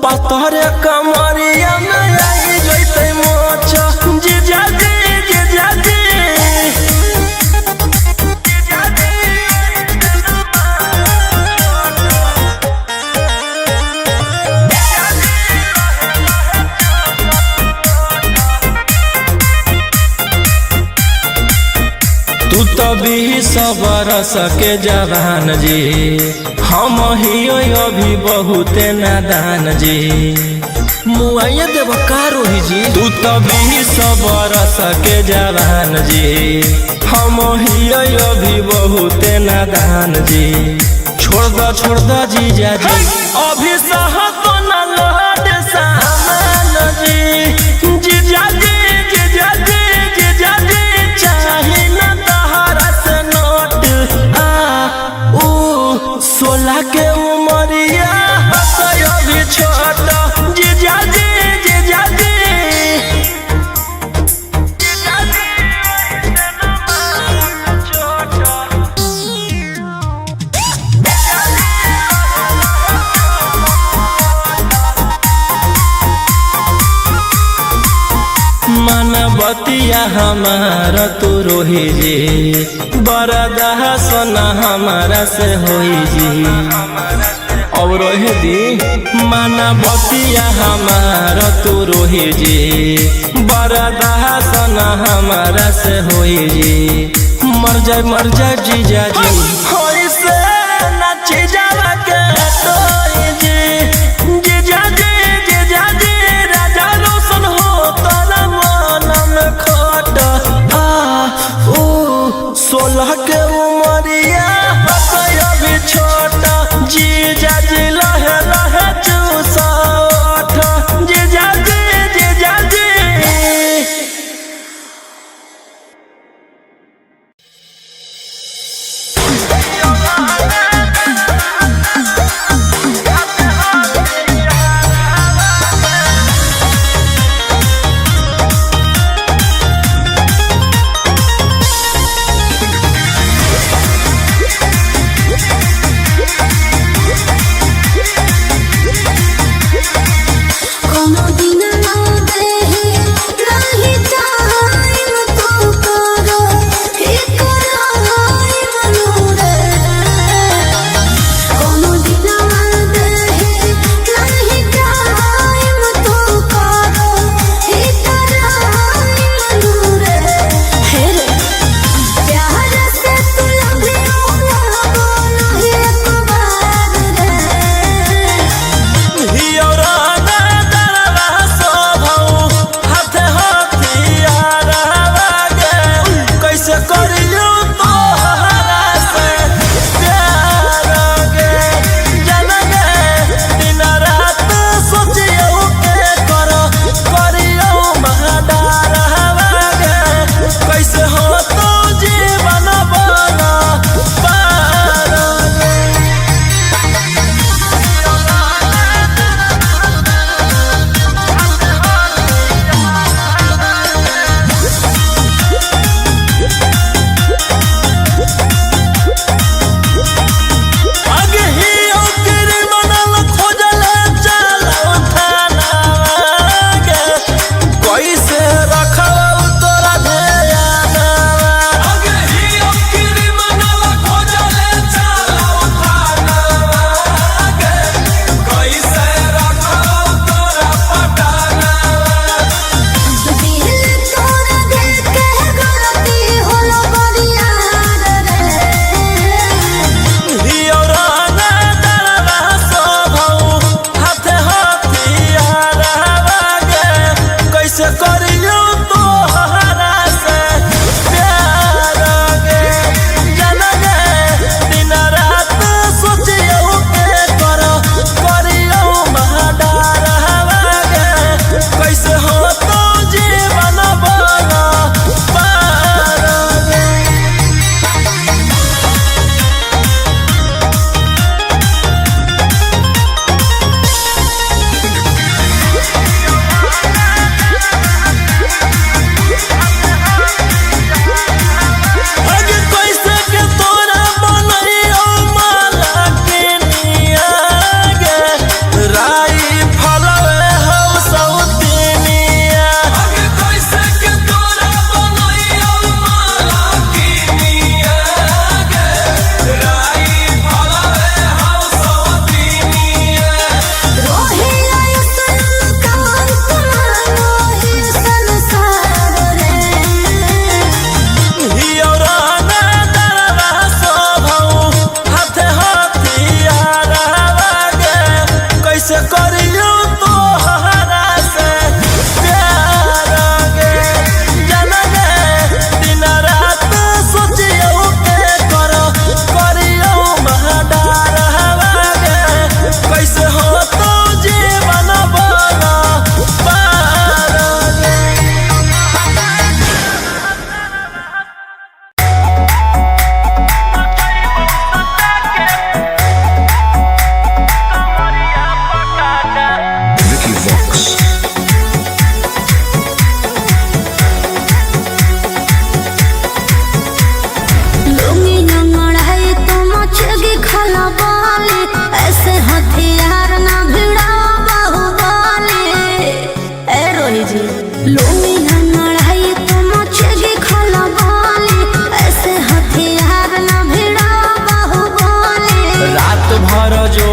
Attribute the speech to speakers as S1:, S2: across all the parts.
S1: पातरे कमरिया में आई जैते मोच जीजा जी जीजा जी तू तो भी सबरस के जवान जी हम ही अभी बहुते नादान जी मुआइया देव का रोही जी तू तो भी सबरस के जवान जी हम ही अभी बहुते नादान जी छोड़ द जीजा जी अभी सहत न लौट सामान जी जीजा जी जीजा जी जीजा जी चाहे न तहरा से नोट सोलह के उमरिया अभी छोटा जीजा जी जीजा जी मनबतिया हमारा तू रोही जी बरदाह सोना हमारा से होई जी और रोही दी मनबतिया हमारा तू रोही जी बरदाह सोना हमारा से होई जी मर जाए जीजा जी होई से नाची जावा के तोई जी जीजा जी जीजा जी राजा रोशन हो तोरा खोट सोलह के उमरिया अभी छोटा जीजा जी लहे लहे चूसठ जीजा जी जीजा जी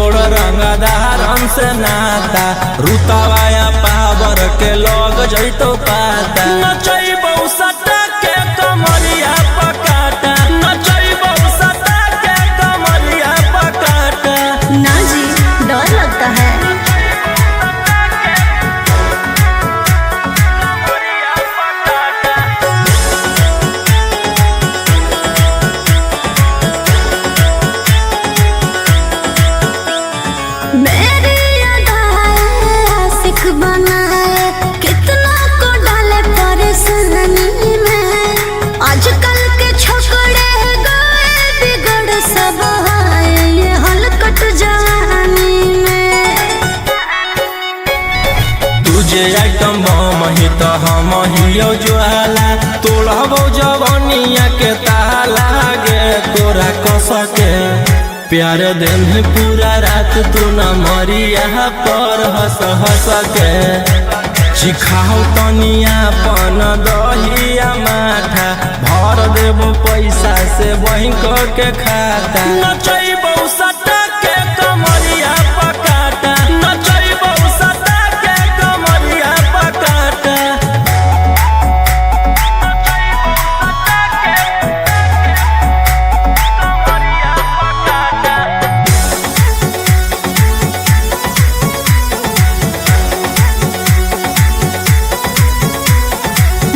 S1: जोड़ रंगदारन से नाता रुतवाया पावर के लोग जैतो पाता नचैबौ सटा के कमरिया पकाटा नचैबौ सटा के कमरिया पकाटा।
S2: ना जी डर लगता है। मेरी अदाएं आशिक बनाए कितना को डाले परेशानी में। आजकल के छोकरे गए बिगड़ सब है ये हलकट जवानी में।
S1: तुझे आइटम मही तो हम हियो ज्वाला तोड़बो जवनिया के ताला गे तोरा कस के प्यार दिन पूरा रात तू न मरिया पर हंस हंस के चिखाओ तनिया पन दहिया माथा भर देबो पैसा से बैंक के खाता नचैबौ सटा के कमरिया पकाटा नचैबौ सटा के कमरिया पकाटा।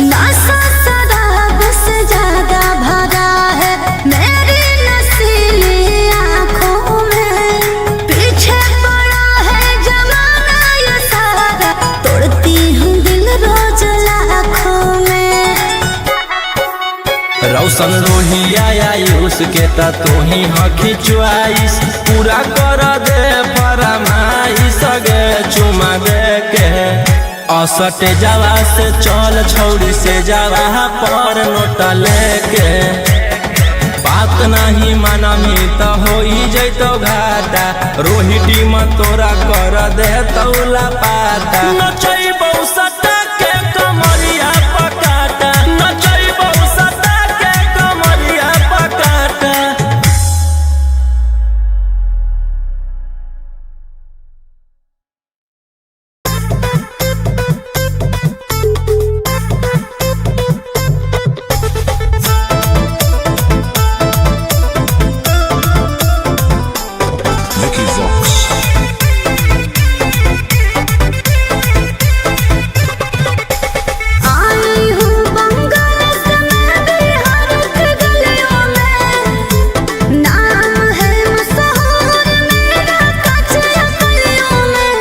S2: नशा शराब से ज्यादा भरा है मेरी नशीली आँखों में। पीछे पड़ा है जमाना ये सारा तोड़ती हूँ दिल रोज लाखों में।
S1: रौशन रोहिया आयुष के ता तू ही हकी च्वाइस पूरा कर दे फरमाइश गे चुमा दे के असटे जावा से चल छौड़ी से जावा पर नोट लेके बात नहीं मानमी तो हो जैतो घाटा रोहिटी में तोरा कर दे तौला पाता नचैबौ सटा के कमरिया पकाटा नचैबौ सटा के कमरिया पकाटा।
S3: Vicky Vox.
S2: आई हूँ बंगाल से मैं बिहार के गलियों में। नाम है मशहूर मेरा कच्चे गलियों में।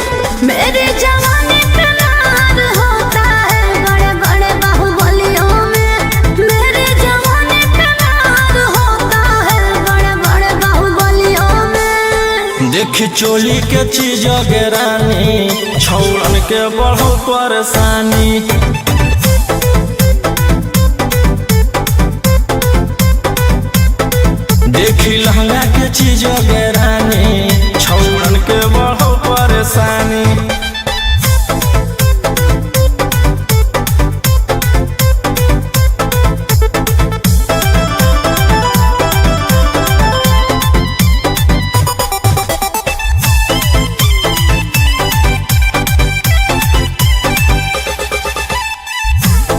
S2: मेरी जवानी पे नार होता है बड़े बड़े बाहुबलियों में। मेरी जवानी पे नार होता है बड़े बड़े बाहुबलियों में।
S1: देख चोली के चीज गे रानी छौड़न के बढ़ो परेशानी देखी लहंगा के चीज गे रानी छौड़न के बढ़ो परेशानी।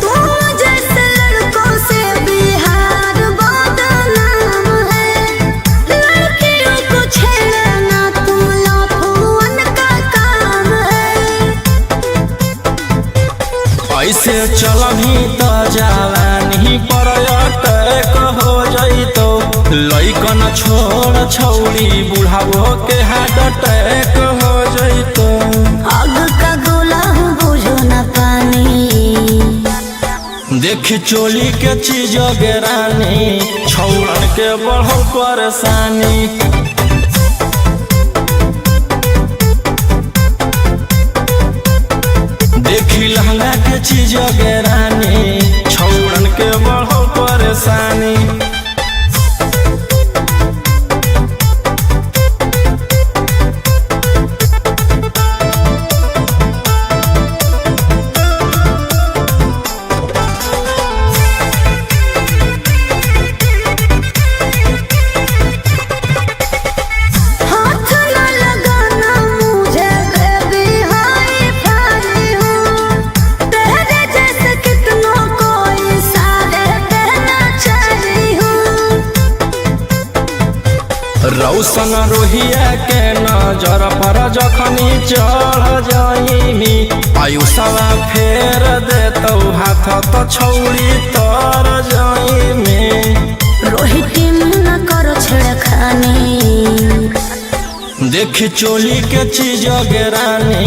S2: तू जैसे लड़कों से बिहार बदनाम है। लड़कियों को छेड़ना तुम लफुअन का काम है।
S1: ऐसे चलही तो जवानी पर अटैक हो जैतो लइकन छोड़ छौड़ी बुढ़ावो के हार्ट अटैक हो जैतो।
S2: आग का गोला हूँ बुझो न पानी।
S1: देख चोली के चीज गे रानी छौड़न के बढ़ो परेशानी देखी लहंगा के चीज गे रानी छौड़न के बढ़ो परेशानी। रोशन रोहिया के नजर पर जखनी चढ़ जाइमी आयुषवा फेर देतौ हाथ तो छौड़ी तर जाइमी।
S2: रोहित न करो छेड़खानी
S1: देखी चोली के चीज गेरानी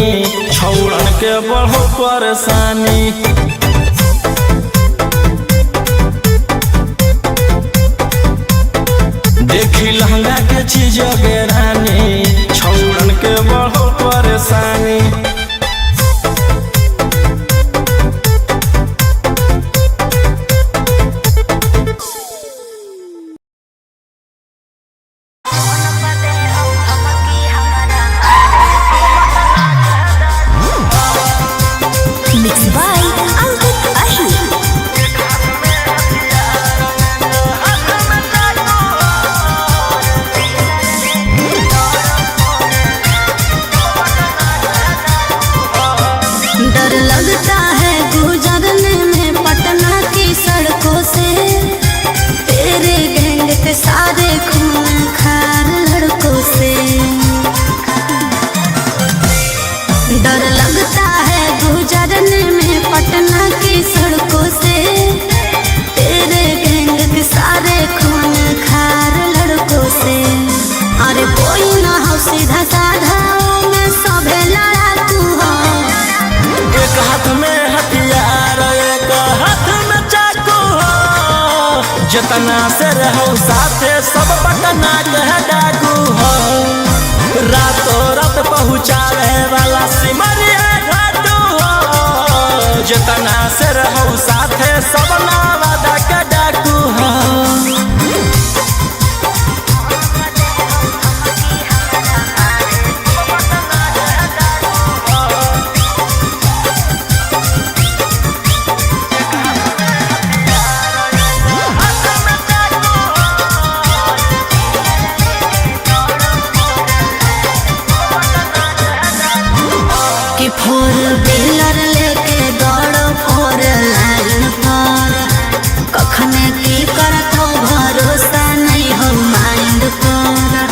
S1: छौड़न के बढ़ो परेशानी। देखी लहंगा के चीज गेरानी छौड़न के बढ़ो परेशानी।
S2: Mixed by Angkut Ahi. डर लगता है गुजरने में पटना की सड़कों से, तेरे गैंग के सारे खून खार लड़कों से। डर लगता है गुजरने में पटना की सड़कों से, तेरे गैंग के सारे खून खार लड़कों से। अरे कोई ना हो सीधा साधा में सभे लड़ा तू हो।
S1: एक हाथ में हथियार एक हाथ में चाकू हो, जितना से रहो साथे सब पटना के डाकू हो। रातों रात पहुँचावे वाला सिमरिया घाटू हो, जितना से रहो साथे सब नवादा के डाकू हो।
S2: कि फोर व्हीलर लेके दौड़ो फोर लाइन पर, कखने की करत हो भरोसा नहीं हो माइंड पर।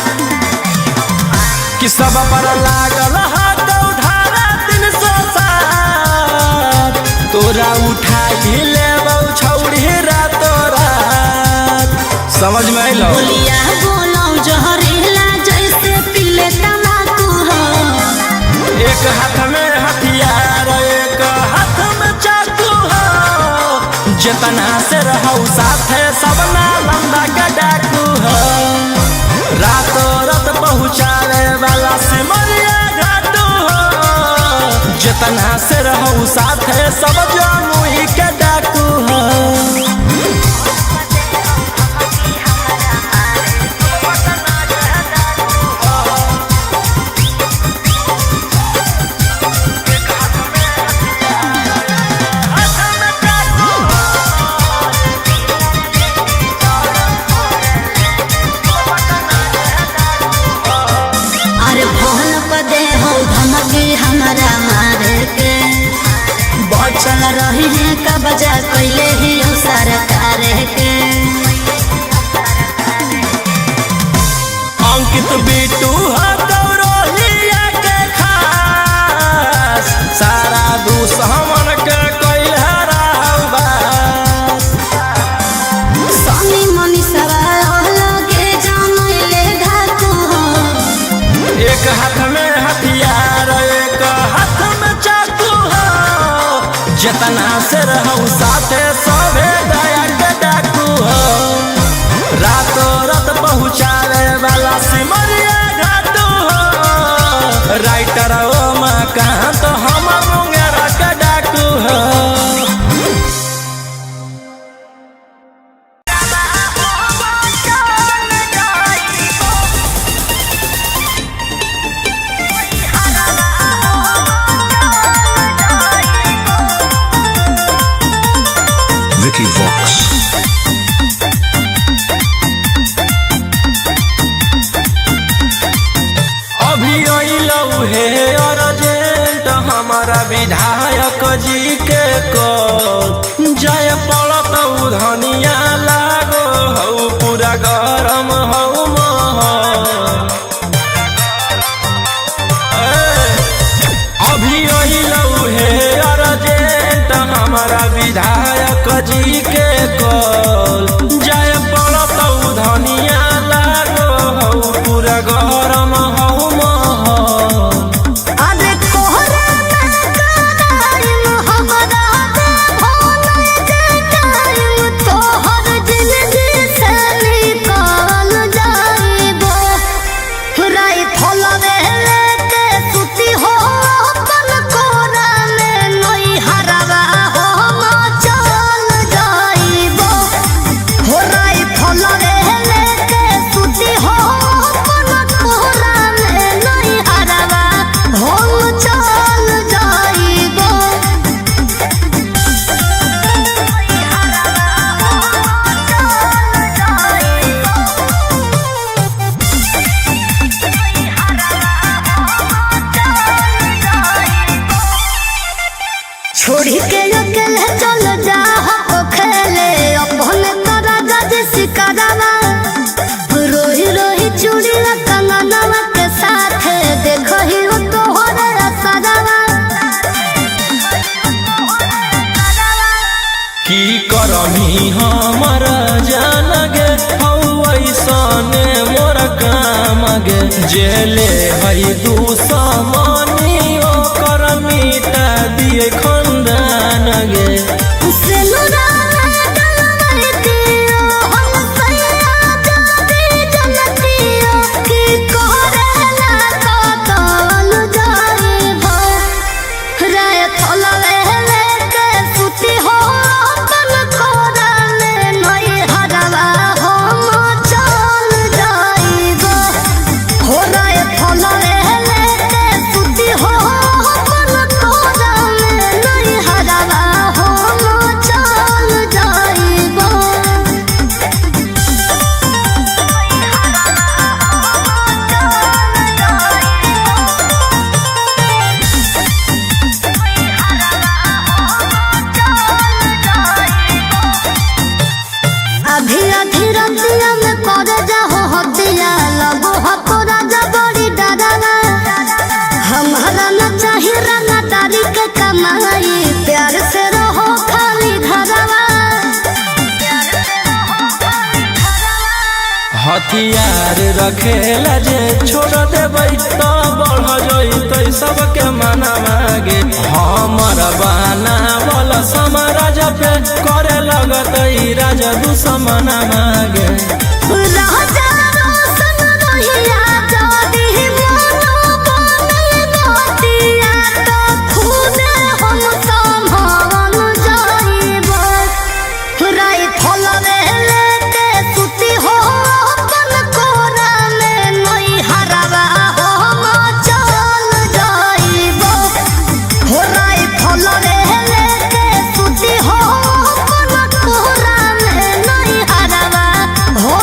S1: कि सब पर लागल हाथ उधारा 307, तोरा उठा ही लेबौ छौड़ी रातों रात। समझ में अइलो?
S2: बोलिया बोलो जहरीला जैसे पीले तम्बाकू हो।
S1: एक हाथ में हथियार एक हाथ में चाकू हो, जितना से रहो साथे सब नालंदा का डाकू हो। रातों रात पहुँचावे वाला सिमरिया घाटू हो, जितना से रहो साथे सब जमुई के डाकू हो।
S2: अरे फोन पर दे हो धमकी हमारा मारे के, बचल रही है का बजा कैले ही हो सरकार के।
S1: अंकित बिटू रोहिया के खास, सारा दुश्मन के कैल हराबास।
S2: सनी मनी सवाल लगे जानले ढाकू हो।
S1: एक हाथ में हथियार एक हाथ में चाकू हो, जितना से रहो साथे सभे दया के डाकू हो। रातों रात पहुँचावे वाला सिमरिया घाटू हो, राइटर ओ मकान तो हम मुंगेरा के डाकू हो।
S3: Vicky Vox.
S1: अभी अइलौ हे अर्जेंट हमारा विधायक जी के कॉल, जय पड़त धनिया लागो हौ पूरा गरम हौ महल। हमारा विधायक जी के कॉल जाय पड़त धनिया लागो हौ पूरा गरम हौ महल।
S2: अरे कोहरा में कराइम हमरा दे भोले के टाइम तोहर जिंदगी से निकाल जाइबो। राई फलवे लेके सुती हो अपन कोरा में नई हरवा हो चल जाइबो। हो राई फलवे लेके सुती हो अपन कोरा में नई हरवा हो चल जाइबो। छोड़ी के अकेले चल जा हो खेले अपने तोरा जज सिकरवा। रोही रोही चूड़िया कंगनवा के साथ देखो ही हो तोहरे असरवा।
S1: की करमी हमर जान गे हौ ऐसने मोर काम गे जेले है दुश्मनी ओकर मिटा दिए खंदान गे।
S2: सिनुरा डलवाई दियो हम सैया जादी जनतियो की करेला कतल जाइबो। राय फलवे लेके सुती हो अपन कोरा में नई हरवा हम चल जाइबो। हो राय फलवे लेके सुती हो अपन कोरा में नई हरवा हम चल जाइबो। अभी अधी रतिया में कर जाहो हतिया लगो हको राजा बड़ी डरावा। हमारा न चाहिए रंगा तारी के कमाई प्यार से रहो खाली घरवा।
S1: हथियार रखेला जे छोड़ देबै तो बढ़ जइतै सबके मनवा गे। हमर बाना वाला समाराज पे करे लगतै राजा दुश्मनवा गे।
S2: राजा रोशन रहिया जादी मोनो बने नतिया तो खुदे हम संभाल जाइबो। राई फलवे लेके सुती हो अपन कोरा में नई हरवा हम चल जाइबो। हो राई फलवे लेके सुती हो अपन कोरा में नई हरवा हो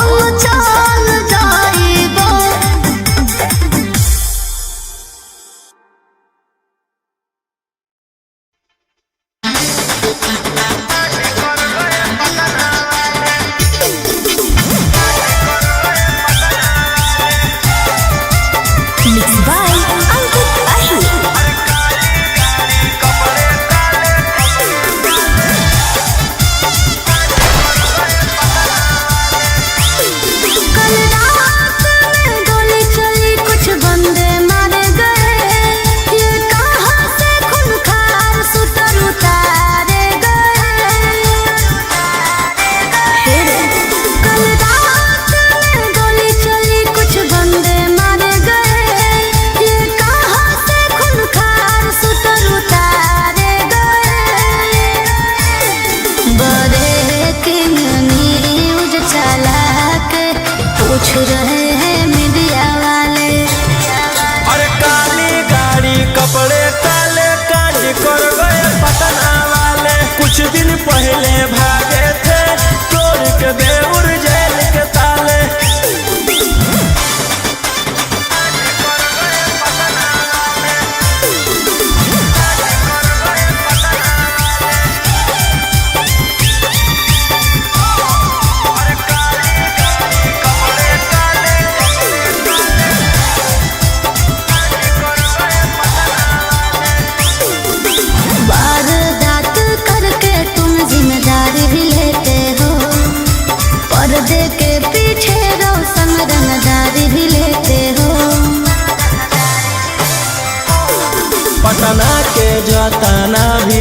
S1: पटना के जाताना भी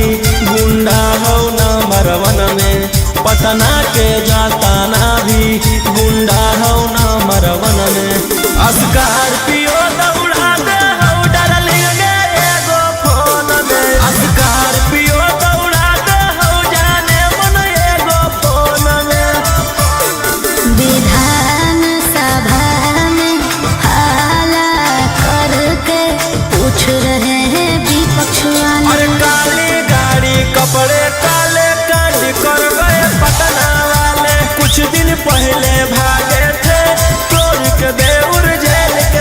S1: गुंडा हो नंबर 1 में, पटना के जाताना भी गुंडा हो नंबर 1 में। स्कॉर्पियो दौड़ा दे हो डार्लिंग गे एगो फोन में, स्कॉर्पियो दौड़ा दे हो जाने मन एगो फोन में।
S2: विधान सभा में हाला करके पूछ रहे हैं विपक्ष वाले।
S1: अरे काली गाड़ी कपड़े काले कांड कर गए पटना वाले, कुछ दिन पहले भागे थे तोड़ के देउर जेल के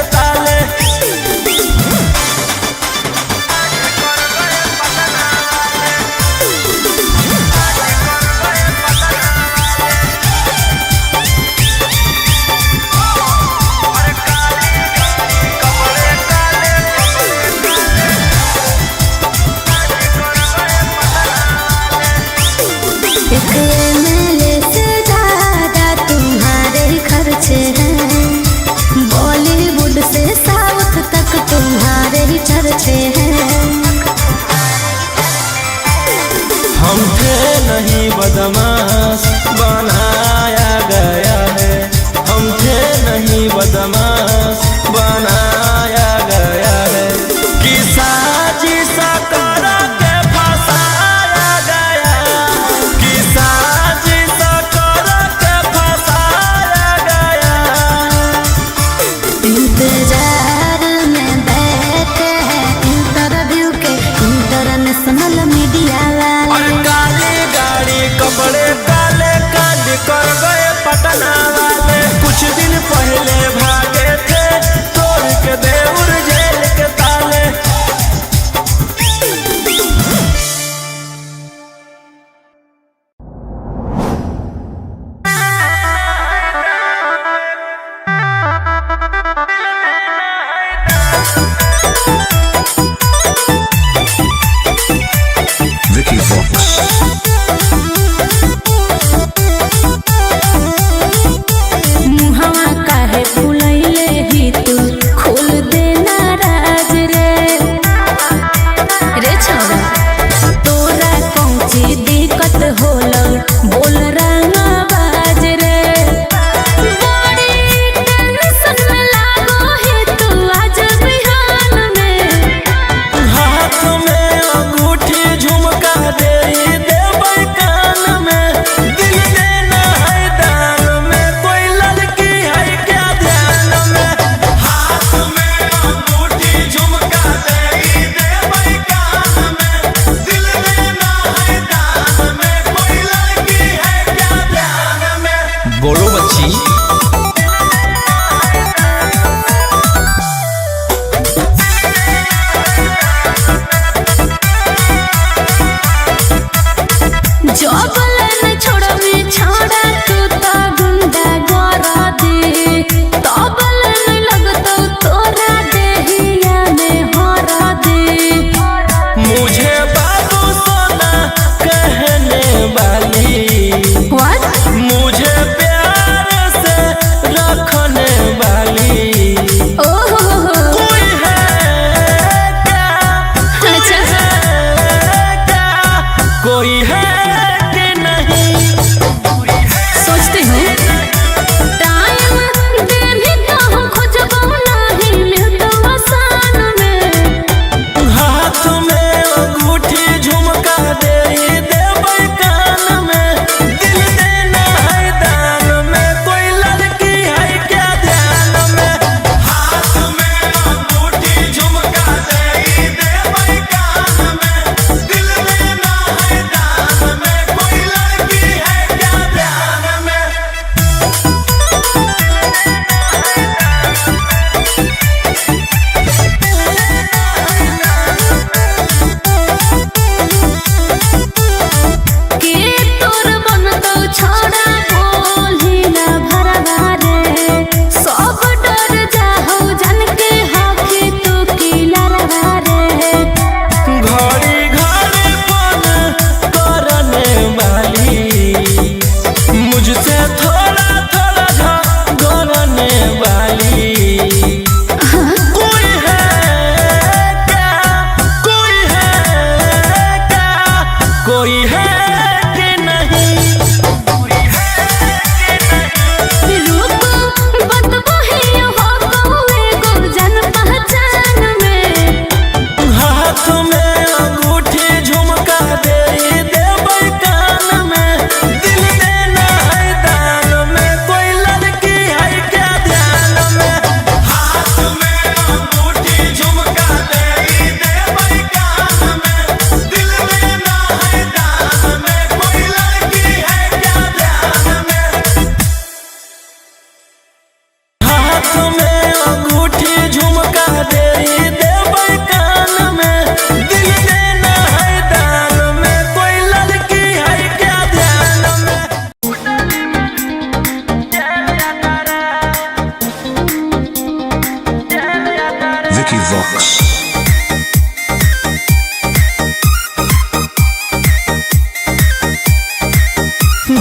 S3: Vox.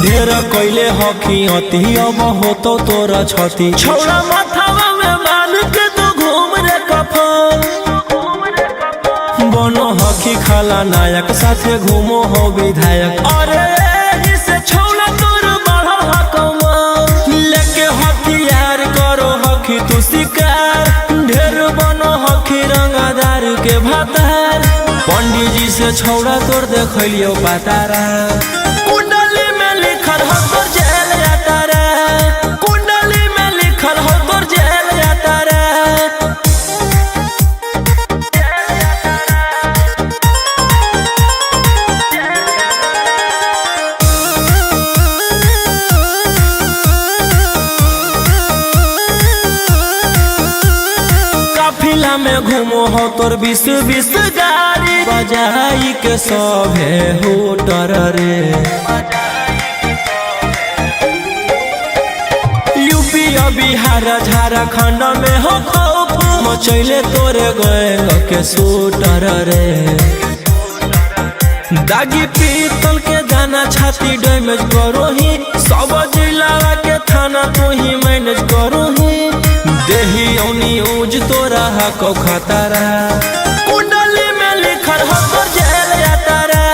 S1: ढेर कैले हकी अति अब होतो तोरा छती छौड़ा माथावा में मान के तो घूम रे कफन बनो हकी खाला नायक साथे घूमो हो विधायक अरे इसे छौड़ा तोर बढ़ल हकमा लेके हथियार करो हकी तू शिकार ढेर बनो हकी रंगदार के भातार पंडित जी से छौड़ा तोर देखलियो पातारा कुंडली में लिखल हो तोर जेल जाता रे कुंडली में लिखल हो तोर जेल जाता रे काफिला में घूमो हो तोर 20 गाड़ी बजाई के सभे होटर रे यूपी और बिहार झारखंड में हो खौफ मचैले तोरे गैंग के शूटर रे दागी पीतल के दाना छाती डैमेज करो ही सब जिला के थाना तो ही मैनेज करो ही देही औनी ऊज तोरा हको खतरा कुंडली में लिखल हो तोर जेल जाता रे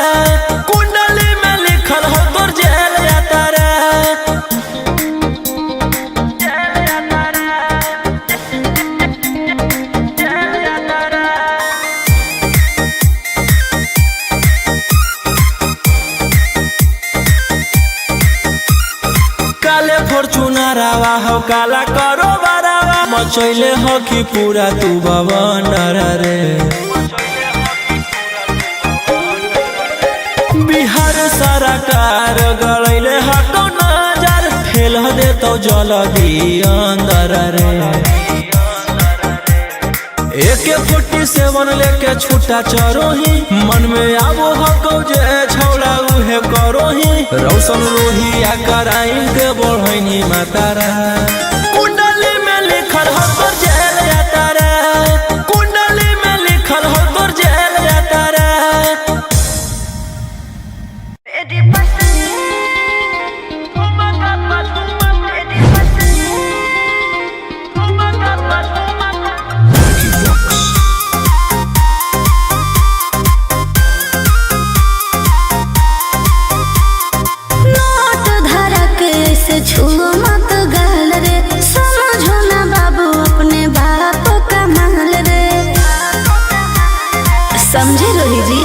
S1: कुंडली में लिखल हो तोर जेल जाता रे काले फॉर्च्यूनर आवा हो काला करो बरावा मचैले हो कि पूरा तू बवंडर रे बिहार सरकार गड़ैले हटो नजर फेल दे तो जल्दी अंदर रे AK-47 लेके छूटा चरोही मन में आबो हको जे छौड़ा उहे करोही रौशन रोहिया कराइन के बढ़ैनी मातारा कुंडली में लिखल हो तोर जेल जाता रे कुंडली में लिखल हो तोर जेल जाता रे
S3: Vicky Vox.
S2: नोट धरा के से छुओ मत गाल रे समझो ना बाबू अपने बाप का माल रे समझे रोही जी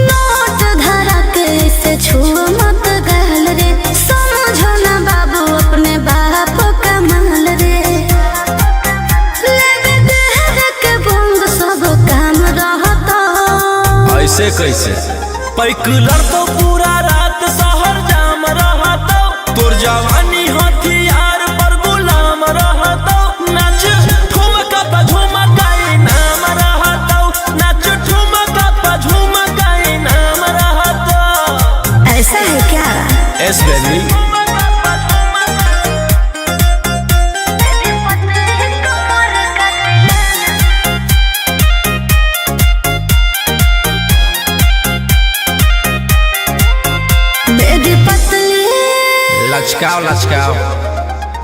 S2: नोट धरा के से छुओ मत गाल रे समझो ना बाबू अपने बाप का माल रे लेवे देहर के बंग सब काम रहता
S1: ऐसे कैसे पैकुलर तो पूरा रात शहर जाम रहतो तोर जवानी हथियार पर गुलाम रहतो नाच ठुमका पे झुमकाई नाम रहतो नाच ठुमका पे झुमकाई नाम रहतो
S2: ऐसा है क्या
S1: एस बेबी
S2: मेरी पतली
S1: लचकाओ लचकाओ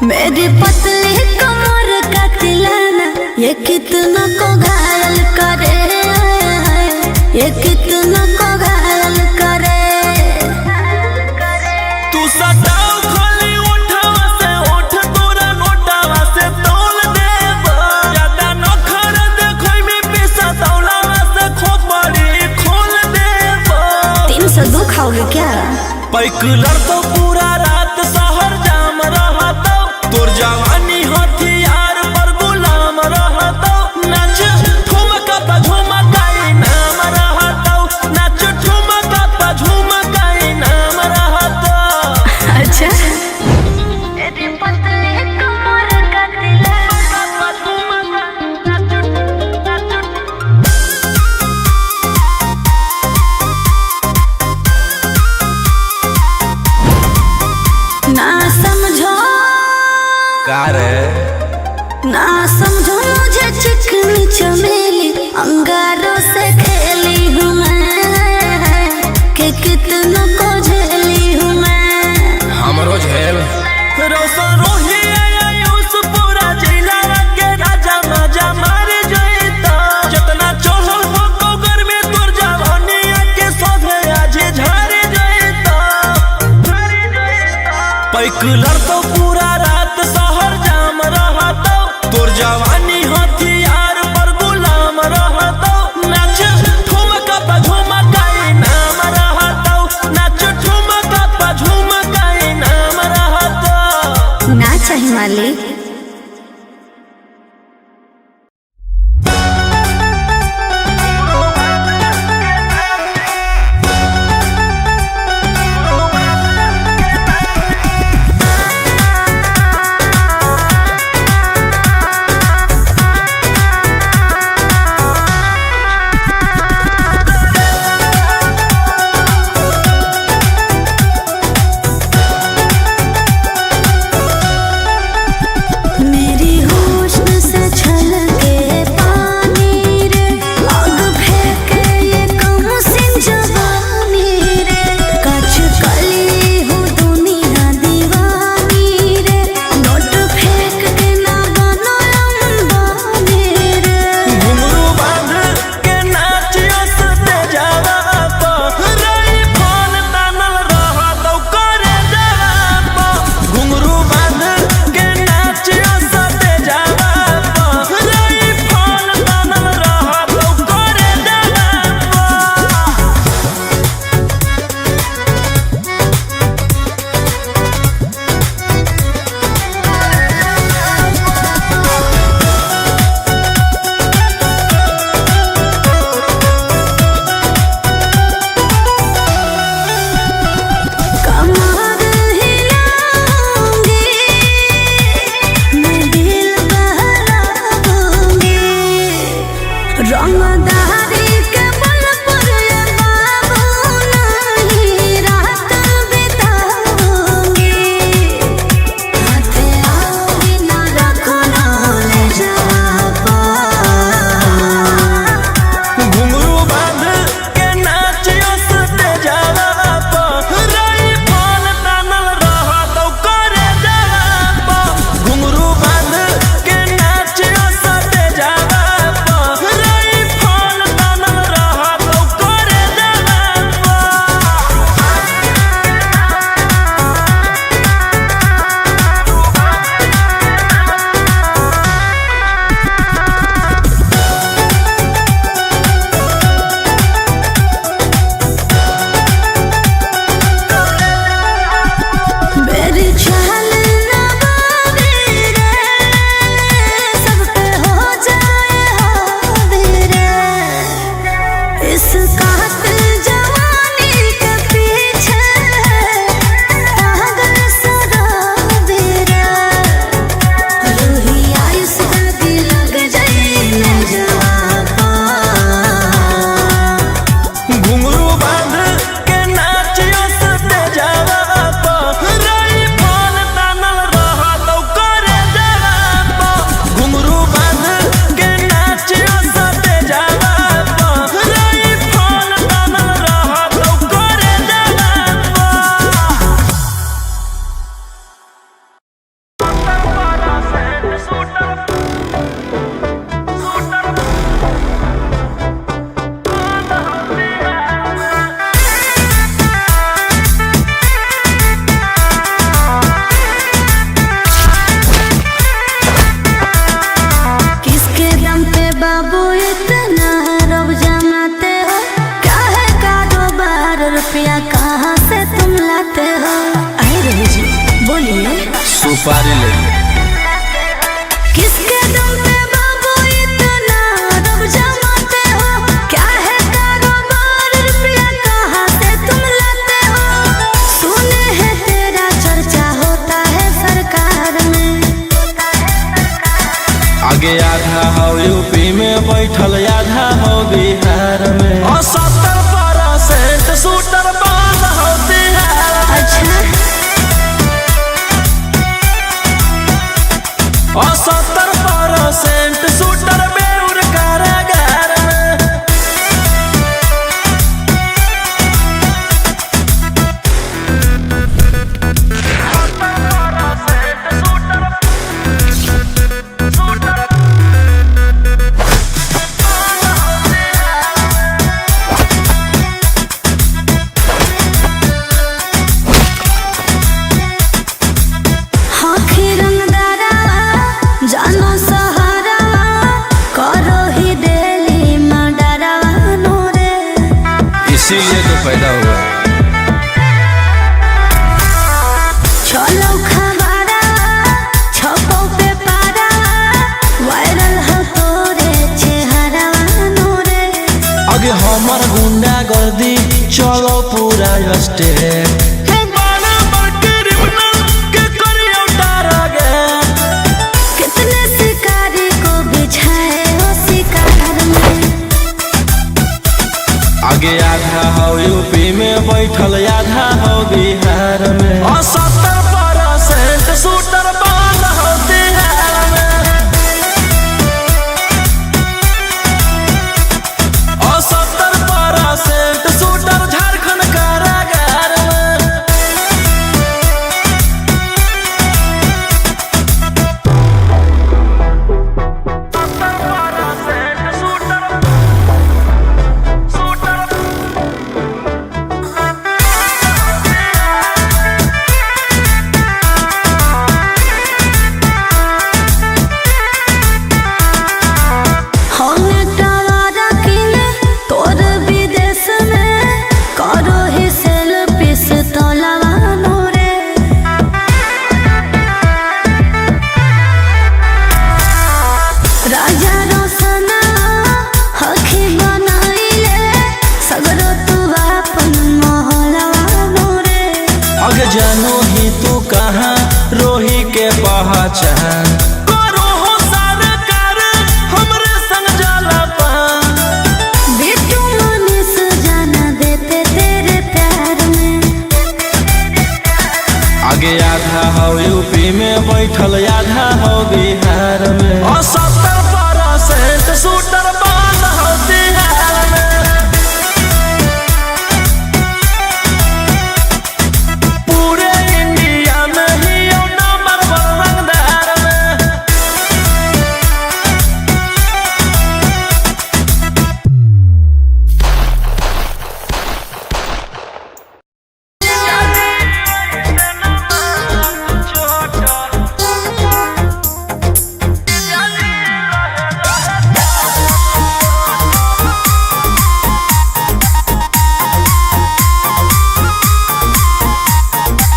S2: मेरी पतली कमर का तिलाना ये कितना को घायल करे ये कितना को घायल करे
S1: तू सटाओ खाली उठावा से उठ तोरा नोटावा से तोल देब ज्यादा नखर देखै में पैसा दौलावा से खोपड़ी खोल देब
S2: 302 खाओगे क्या
S1: पैकुलर तो पूरा रात शहर जाम रहतो तोर जवानी हथियार पर गुलाम रहतो नाच ठुमका पे झुमकाई नाम रहतो नाच ठुमका पे झुमकाई नाम रहतो
S2: अच्छा मेरी पतली कमर का ना समझो
S1: कार
S2: अंगारों से खेली हूँ मैं कि कितनों को झेली हूँ मैं।
S1: हमरो झेल रोशन रोही आयुष पूरा जिला के राजा मजा मार जइता जितना चढ़ल हो कोगर में तोर जवानी के सोधे आज झर जइता पैकुलर तो पूरा रात शहर जाम रहता तोर जवानी हथियार पर गुलाम रहता नाच ठुमका पे झुमकाई नाम रहता नाच ठुमका पे झुमकाई नाम रहता
S2: ना चाहिए मालिक।
S1: पैदा हुआ।
S2: चलो खबारा छपो पे पारा वायरल हो तोरे चेहरा नूरे।
S1: आगे हमार गुंडा गर्दी चलो पूरा स्टेट।
S2: कितने शिकारी को बिछाए हो शिकार में।
S1: आगे आधा हो यूपी में बैठल आधा हो बिहार में। 70% शूटर बंद हो बिहार में। 70% शूटर झारखंड कारागार में।
S2: हमें टवारा किले तोर विदेश में करो ही सेल्फी से तोलावा नूरे। राजा रोशना हखी बनाइले सगरो तू अपन मोहलवा नूरे।
S1: आगे जानो ही तू कहाँ रोही के पहचान। करो हो सरकार हमरे संग जाला पान।
S2: बिट्टू मनीष जाना देते तेरे प्यार में।
S1: आगे आधा हो यूपी में बैठल आधा हो बिहार में। 70% शूटर बंद हो बिहार में। पूरे इंडिया में ही नंबर 1 रंगदार में।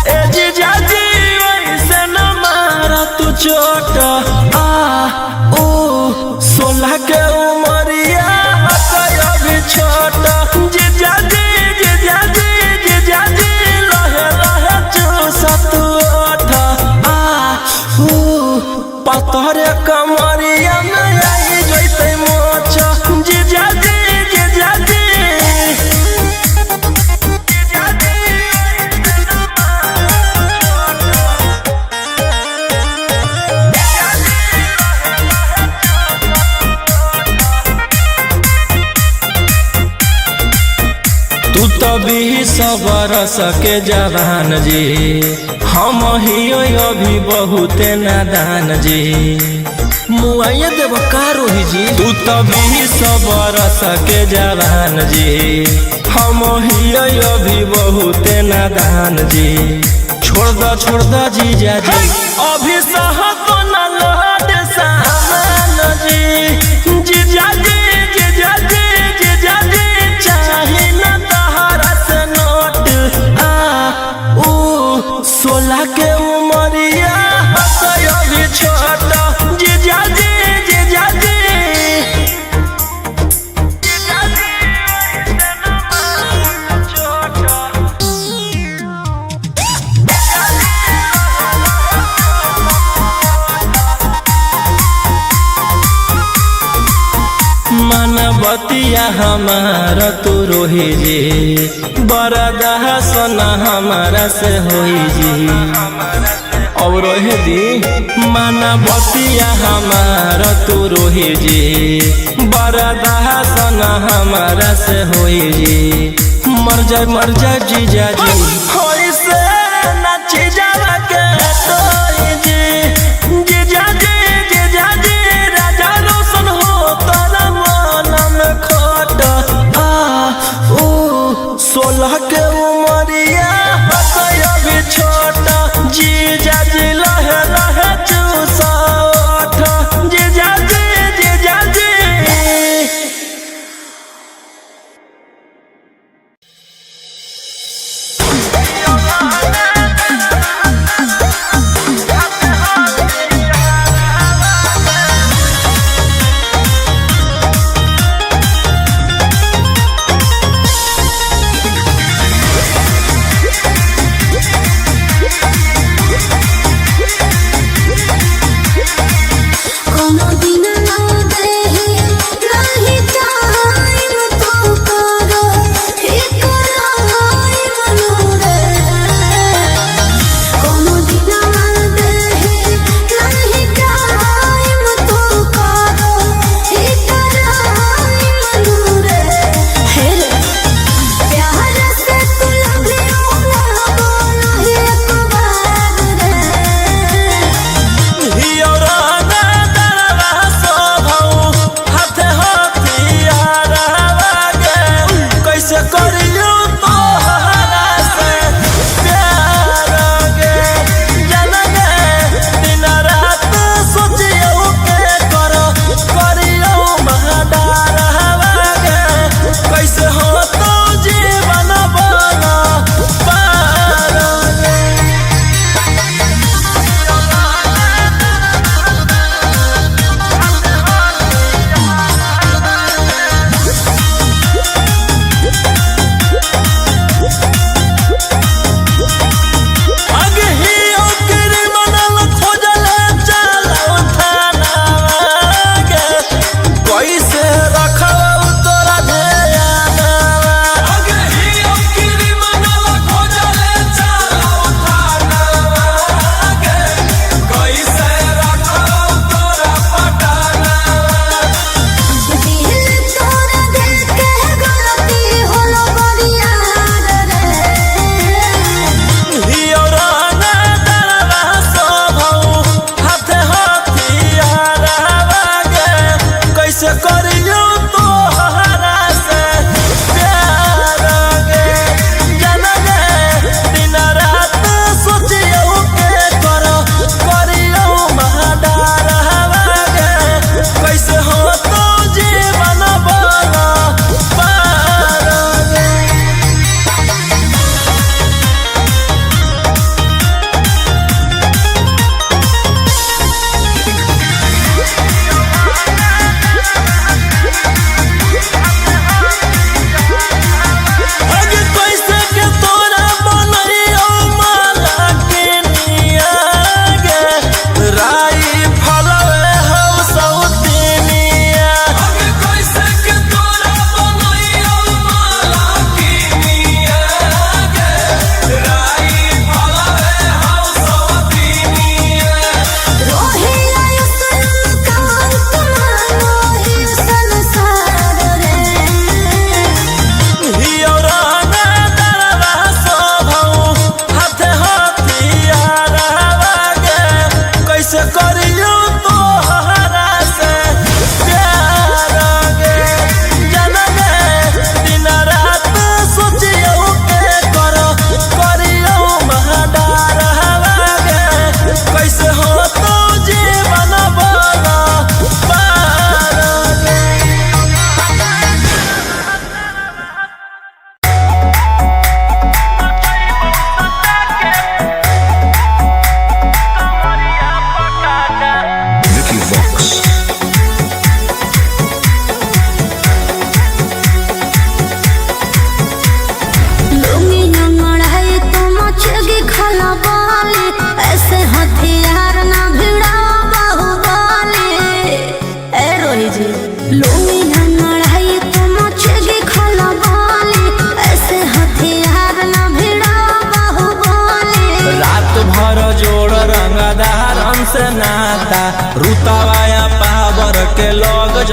S1: ए जीजा जी वैसे न मारा तू चोट। आ ओ 16 के उमरिया अभी छोट। जीजा जी जीजा जी जीजा जी लहे लहे चूसत ओठ। आ ओ पतरे कमरिया में आई जैसे मोच। जीजा जी जीजा जी तू तो 20 बरस के जवान जी। हम ही अभी बहुते नादान जी। मुआइया देव का रोही जी। तू तो 20 बरस के जवान जी। हम ही अभी बहुते नादान जी। छोड़ द जीजा जी अभी सहत न लौट सामान जी। जीजा जी जीजा जी जीजा जी चाही न तहरा से नोट। आ ऊ 16 के उमरिया अभी छोट। जीजा जी जीजा जी मानवतिया हमारा तू रोही जी। बरदाह सोना हमारा से होई जी। और रोही दी मानवतिया हमारा तू रोही जी। बरदाह सोना हमारा से होई जी। मर जाए जीजा जी होई से नाची जावा के तोई जी। जीजा जी जीजा जी राजा रोशन हो तोरा मन में खोट। आ ओ 16 के उमरिया अभी छोट। जीजा जी लहे लहे चूसा ओठ। जीजा जी जीजा जी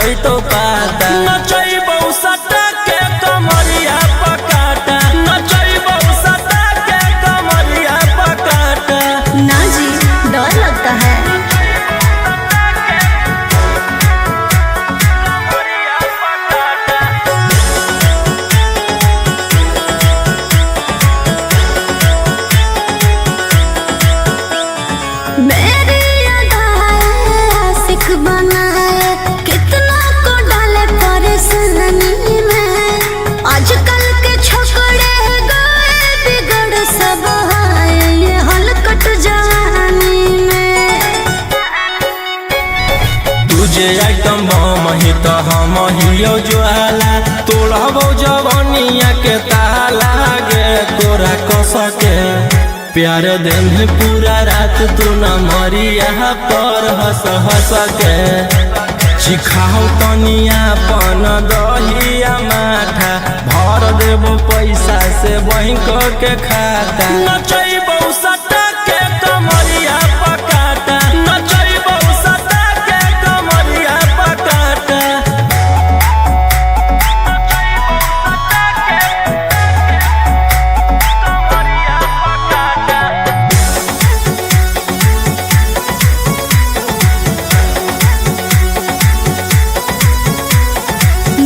S1: जैतो पाता नचैबौ सटा के कमरिया पकाटा नचैबौ सटा के कमरिया पकाटा।
S2: ना जी, डर लगता है। मेरी अदाएं आशिक बनाए, कितना को डाले परेशानी में। आजकल के छोकरे गए बिगड़ सब है ये हलकट जवानी में।
S1: तुझे आइटम बम ही तो हम हियो ज्वाला तोड़बो जवानिया के ताला गे तोरा कसके प्यार दिन पूरा रात तू न मरिया पर हंस हंस के सिखाओ तनिया पन दहिया माथा भर देबो पैसा से बैंक के खाता नचैबौ सटा के कमरिया पकाटा नचैबौ सटा के कमरिया पकाटा।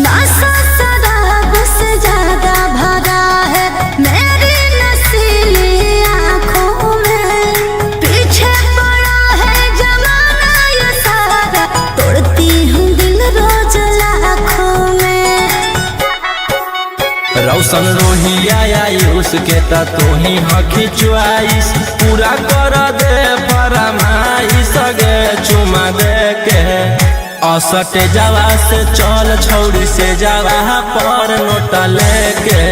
S2: नशा शराब से ज्यादा भरा है मेरी नशीली आँखों में। पीछे पड़ा है जमाना ये सारा, तोड़ती हूँ दिल रोज लाखों में।
S1: रौशन रोहिया आयुष के त तू ही हकी च्वाइस पूरा कर दे फरमाइश गे चुमा दे के असटे जावा से चल छौड़ी से जावा पर नोट लेके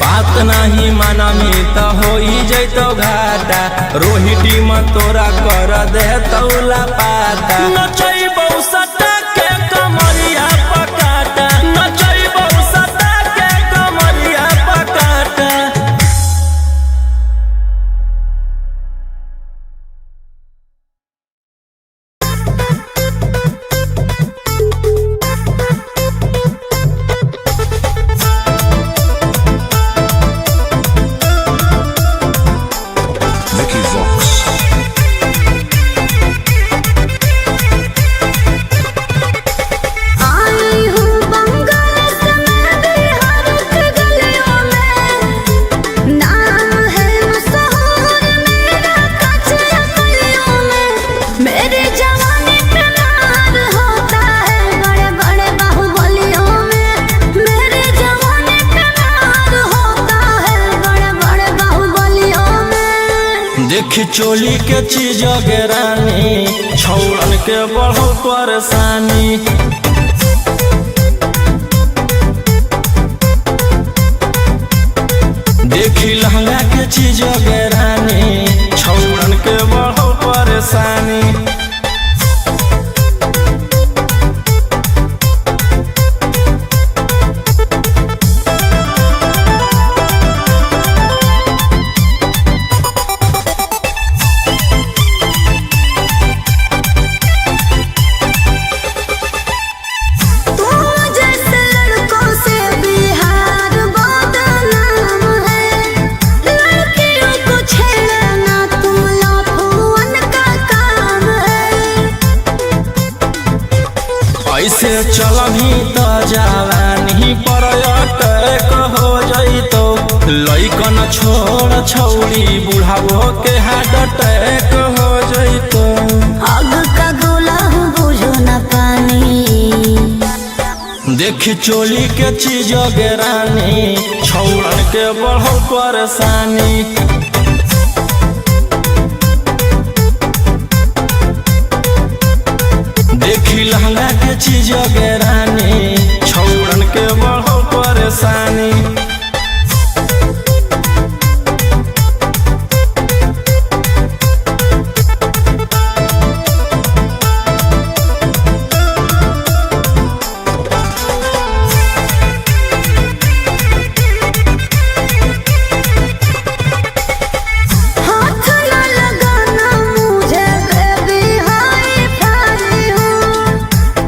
S1: बात नहीं मानमी त हो जैतो घाटा रोहिटी में तोरा कर दे तौला पाता नचैबौ सटा के कमरिया पकाटा नचैबौ सटा के कमरिया पकाटा।
S3: Vicky Vox.
S2: आई हूँ बंगाल से मैं बिहार के गलियों में। नाम है मशहूर मेरा कचरा गलियों में। मेरे जवानी पे मार होता है बड़े बड़े बाहुबलियों में। मेरे जवानी पे मार होता है बड़े बड़े बाहुबलियों में।
S1: देखी चोली के चीज रानी छौड़न के बढ़ो परेशानी देखी लहंगा के चीज रानी छौड़न के बढ़ो परेशानी
S2: तुम जैसे लड़कों से बिहार बदनाम है। लड़कियों को छेड़ना तुम लफुअन का काम है।
S1: ऐसे चलही तो जवानी पर अटैक हो जैतो लइकन छोड़ छौड़ी बुढ़ावो के हार्ट अटैक हो जैतो।
S2: आग का गोला हूँ बुझो न पानी।
S1: देखी चोली के चीज रानी छौड़न के बढ़ो परेशानी देखी लहंगा के चीज रानी छौड़न के बढ़ो परेशानी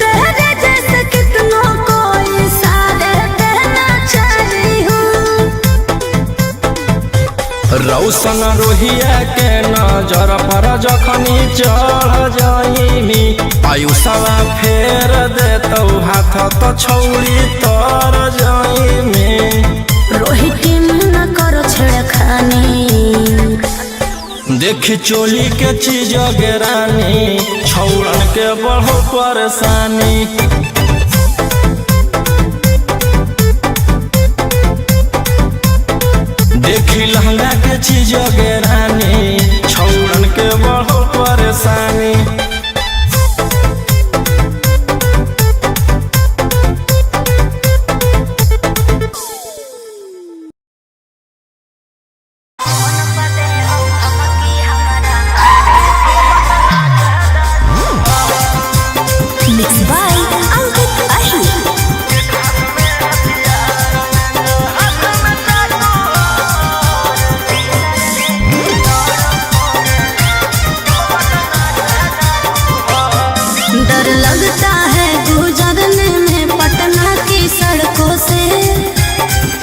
S2: तेरे
S1: रौशन रोहिया के नजर पर जखनी चढ़ जाइमी आयुषवा फेर देतौ हाथ तो छौड़ी तर जाइमी।
S2: रोहित न करो छेड़खानी
S1: देखी चोली के चीज गेरानी छौड़न के बढ़ो परेशानी। देखी लहंगा के चीज गेरानी छौड़न के बढ़ो परेशानी।
S2: Mixed by Ankit Ahi. डर लगता है गुजरने में पटना की सड़कों से,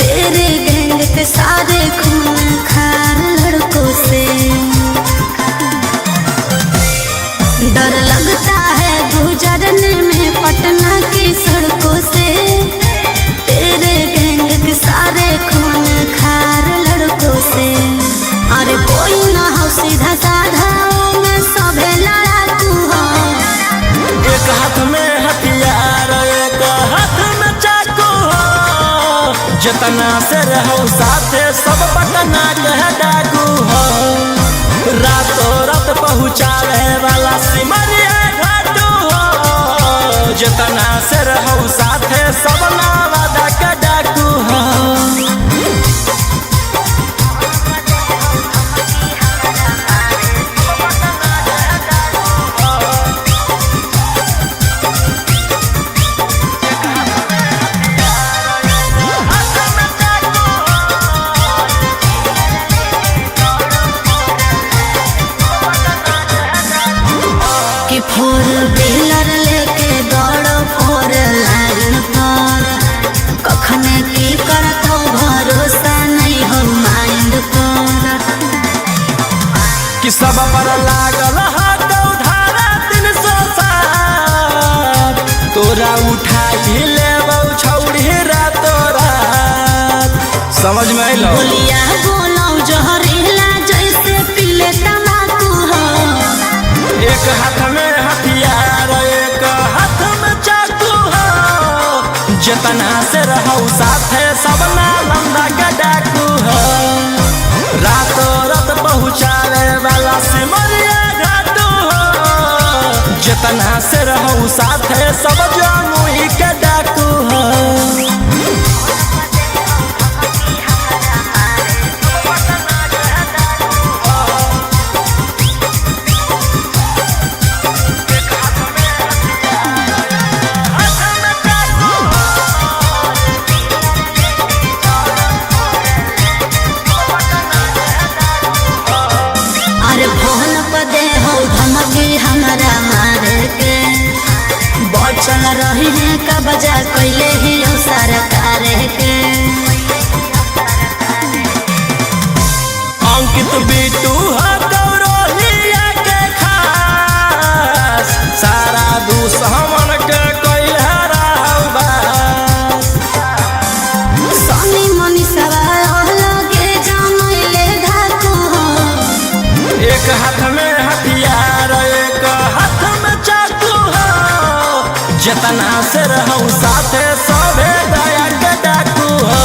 S2: तेरे गैंग के सारे खून खार लड़कों से। डर लगता है गुजरने में पटना की सड़कों से, तेरे गैंग के सारे खून खार लड़कों से। अरे कोई ना हो सीधा साधा में सभे लड़ाकू हो।
S1: एक हाथ में हथियार एक हाथ में चाकू हो, जितना से रहो साथे सब पटना के डाकू हो। रातों रात पहुँचावे वाला सिमरिया घाटू हो, जितना से रहो साथे सब नवादा के डाकू हो।
S2: कि फोर व्हीलर लेके दौड़ो फोर लाइन पर, कखने की करतो भरोसा नहीं हो माइंड पर।
S1: कि सब पर लागल हाथ उधारा 307, तोरा उठा ही लेबौ छौड़ी रातो रात। समझ में अइलो?
S2: बोलिया बोलो जहरीला जैसे पीले तम्बाकू हो।
S1: एक हाथ में हथियार एक हाथ में चाकू हो, जितना से रहो साथे सब नालंदा के डाकू हो। रातों रात पहुँचावे वाला सिमरिया घाटू हो, जितना से रहो साथे सब जमुई के डाकू हो।
S2: अरे फोन पर दे हो धमकी हमारा मारे के, बचल रही है का बजा कैले ही हो सरकार के।
S1: अंकित बिटू है गौरहिया के खास, सारा दुश्मन के कैल हराबास।
S2: सनी मनी सवाल लगे जमैले धाकू हो।
S1: एक हाथ में हथियार एक हाथ में चाकू हो, जितना से रहो साथे सभे दया के डाकू हो।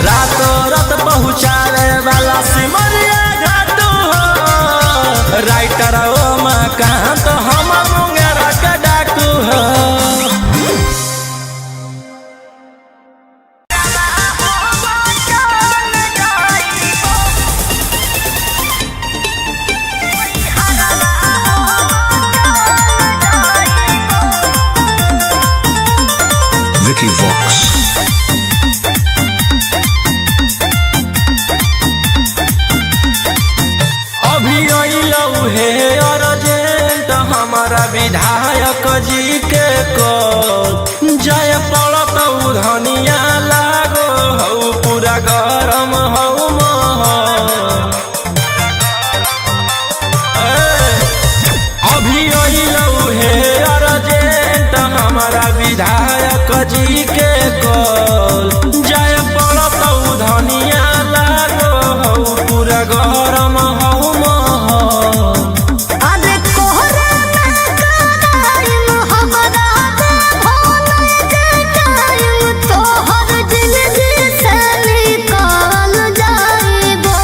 S1: रातों रात पहुँचावे वाला सिमरिया घाटू हो, राइटर ओमाकांत हम मुंगेरा के डाकू हो।
S3: Vicky Vox.
S1: अभी अइलौ हे अर्जेंट हमारा विधायक जी के कॉल, जय पड़तौ धनिया लागो हौ पूरा गरम हौ महल। कल जाय पड़त धनिया लागो हौ पूरा गरम हौ महल।
S2: अरे कोहरे में कराइम हमरा दे भोले के टाइम तोहर जिंदगी से निकल जाइबो।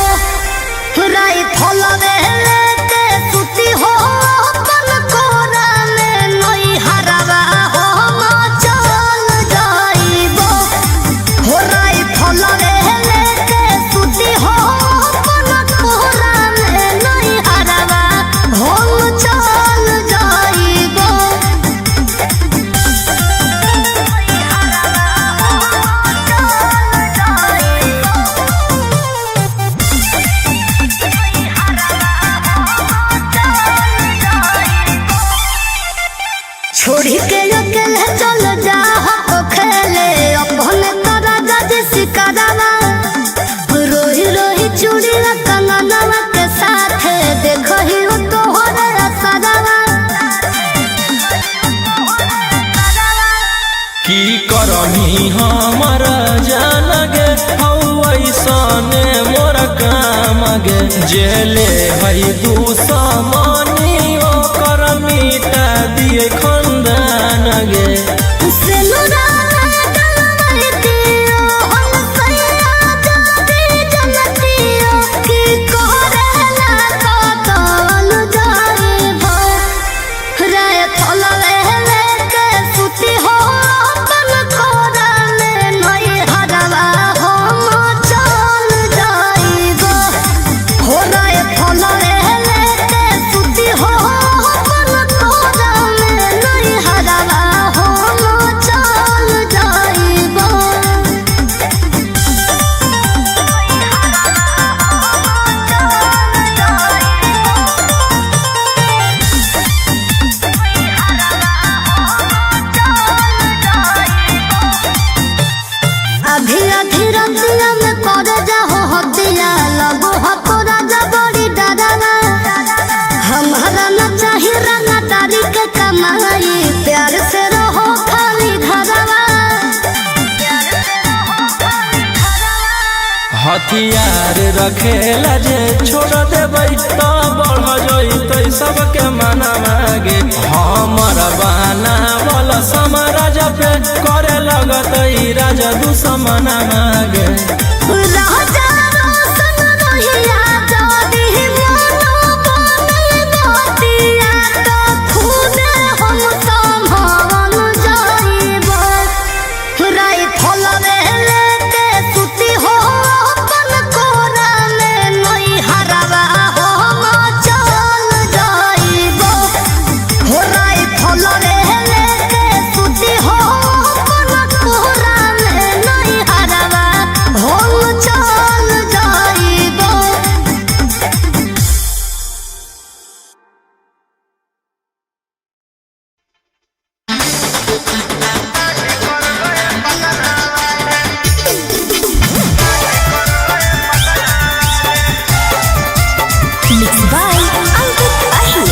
S2: राई फलवे लेके सुती हो अपन कोरा में नई हरवा हम चल जाइबो। हो राई फलवे लेके सुती हो अपन कोरा में नई हरवा हम चल जाइबो। छोड़ी के अकेले चल जा हो खेले अपने तोरा जज सिकरवा। रोही रोही चूड़ी कंगनवा के साथ देखही हो तोहरे असरवा।
S1: की करही हमर जान गे हौ ऐसने मोर काम गे जेले है दुश्मनी ओकर मिटा दिए खंदान गे।
S2: सिनुरा डलवाई दियो हम सैया जाती जनतियो की कोरेला कतल जाइबो। राय फलवे लेके सुती हो अपन कोरा में नई हरवा हम चल जाइबो। हो राय फलवे लेके सुती हो अपन कोरा में नई हरवा हम चल जाइबो। अभी अधी रतिया में कर जाहो हतिया लगो हतो राजा बड़ी डरावा। हमारा न चाही रंगा तारी के कमाई प्यार से रहो खाली घरवा।
S1: हथियार रखेला जे छोड़ देबै त बढ़ जइतै सबके मना मागे। हमर बनावल समराज पे करे लगतै राजा दुश्मन मागे।
S2: राजा रोशन रोहिया जादी मनो बने गोतिया तो खूने हम संभाल जाइबो। राई फलवे लेके सुती हो अपन कोरा में नई हरवा हम चल जाइबो। हो राई फलवे लेके सुती हो अपन कोरा में नई हरवा हम चल जाइबो। Mixed by Ankit Ahi.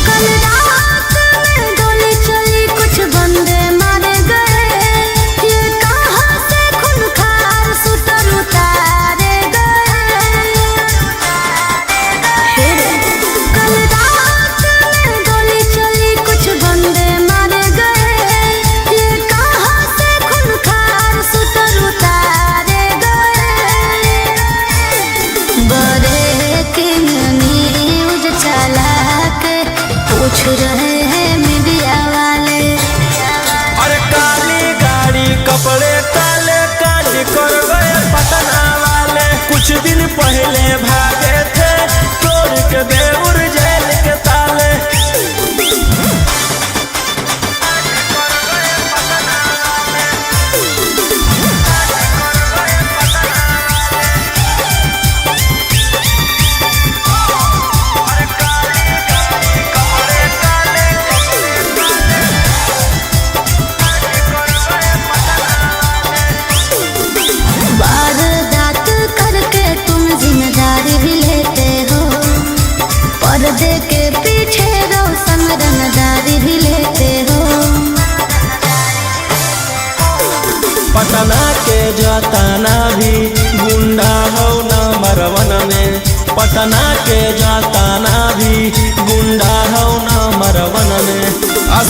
S2: कल रात में गोली चली कुछ बंदे मारे गए। ये कहाँ से खूंखार शूटर उतारे गए। कल रात में गोली चली कुछ बंदे मारे गए। ये कहाँ से खूंखार शूटर उतारे गए। ब्रेकिंग न्यूज चला के पूछ रहे हैं मीडिया वाले।
S1: अरे काली गाड़ी कपड़े काले काली कर गए पटना वाले। कुछ दिन पहले भागे थे तोड़ के देउर जेल के ताले।
S2: पर्दे के पीछे रोशन रंगदारी भी लेते हो।
S1: पटना के जाताना भी गुंडा हो नंबर 1 में। पटना के जाताना भी गुंडा हो नंबर 1 में।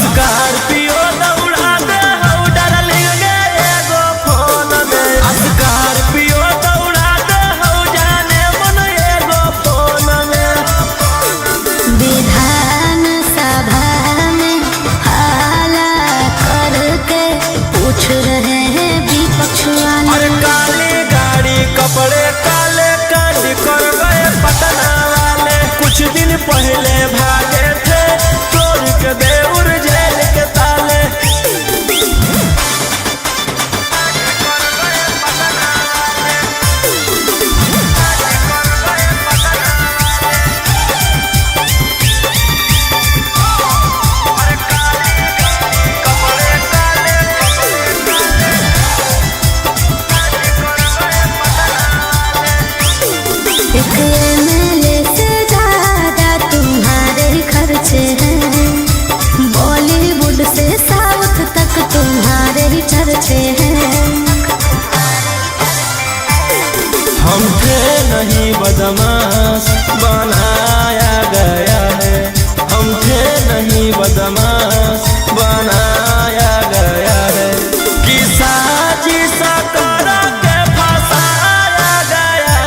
S1: स्कॉर्पियो दौड़ा दे हो डार्लिंग गे एगो फोन में। स्कॉर्पियो दौड़ा दे हो जाने मन एगो फोन में।
S2: विधान सभा में हाला करके पूछ रहे हैं विपक्ष वाले।
S1: अरे काली गाड़ी कपड़े काले कांड कर गए पटना वाले। कुछ दिन पहले भागे थे तोड़ के देउर जेल के ताले।
S2: एक MLA से ज्यादा तुम्हारे खर्चे हैं। बॉलीवुड से साउथ तक तुम्हारे ही चर्चे हैं।
S1: हम थे नहीं बदमाश बनाया गया है। हम थे नहीं बदमाश बनाया गया है। कि साजिश कर के फंसाया गया।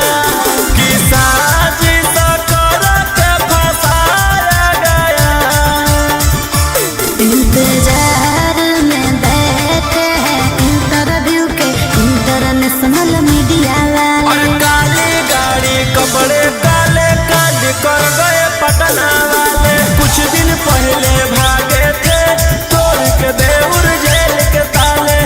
S1: कि साजिश कर के फंसाया गया।
S2: इंतजार में बैठे हैं इंटरव्यू के इंटरनेशनल मीडिया वाले।
S1: और काली गाड़ी कपड़े काले कांड कर गए पटना वाले। कुछ दिन पहले भागे थे तोड़ के देउर जेल के ताले।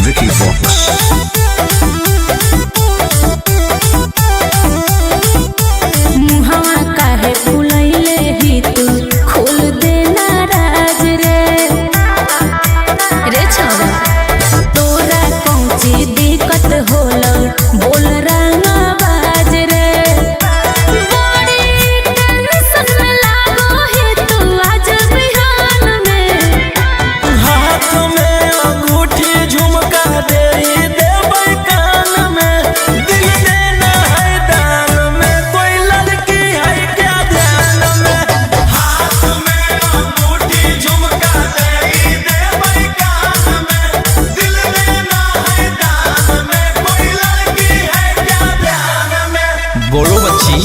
S3: Vicky Vox.
S2: मुहवा काहे फुलैले ही तू खोल देना राज रे छौरा। तोरा कौची दिक्कत होला बोल रंगा बाज रे। बड़ी टेंशन में लागो है तू आज बिहान में।
S1: हाथ में अंगूठी झुमका दे देबै कान में। दिल देना है दान में कोई लड़की है क्या ध्यान में। हाथ में अंगूठी झुमका दे देबै कान में। दिल देना है दान में कोई लड़की है क्या ध्यान में। बोलो बच्ची।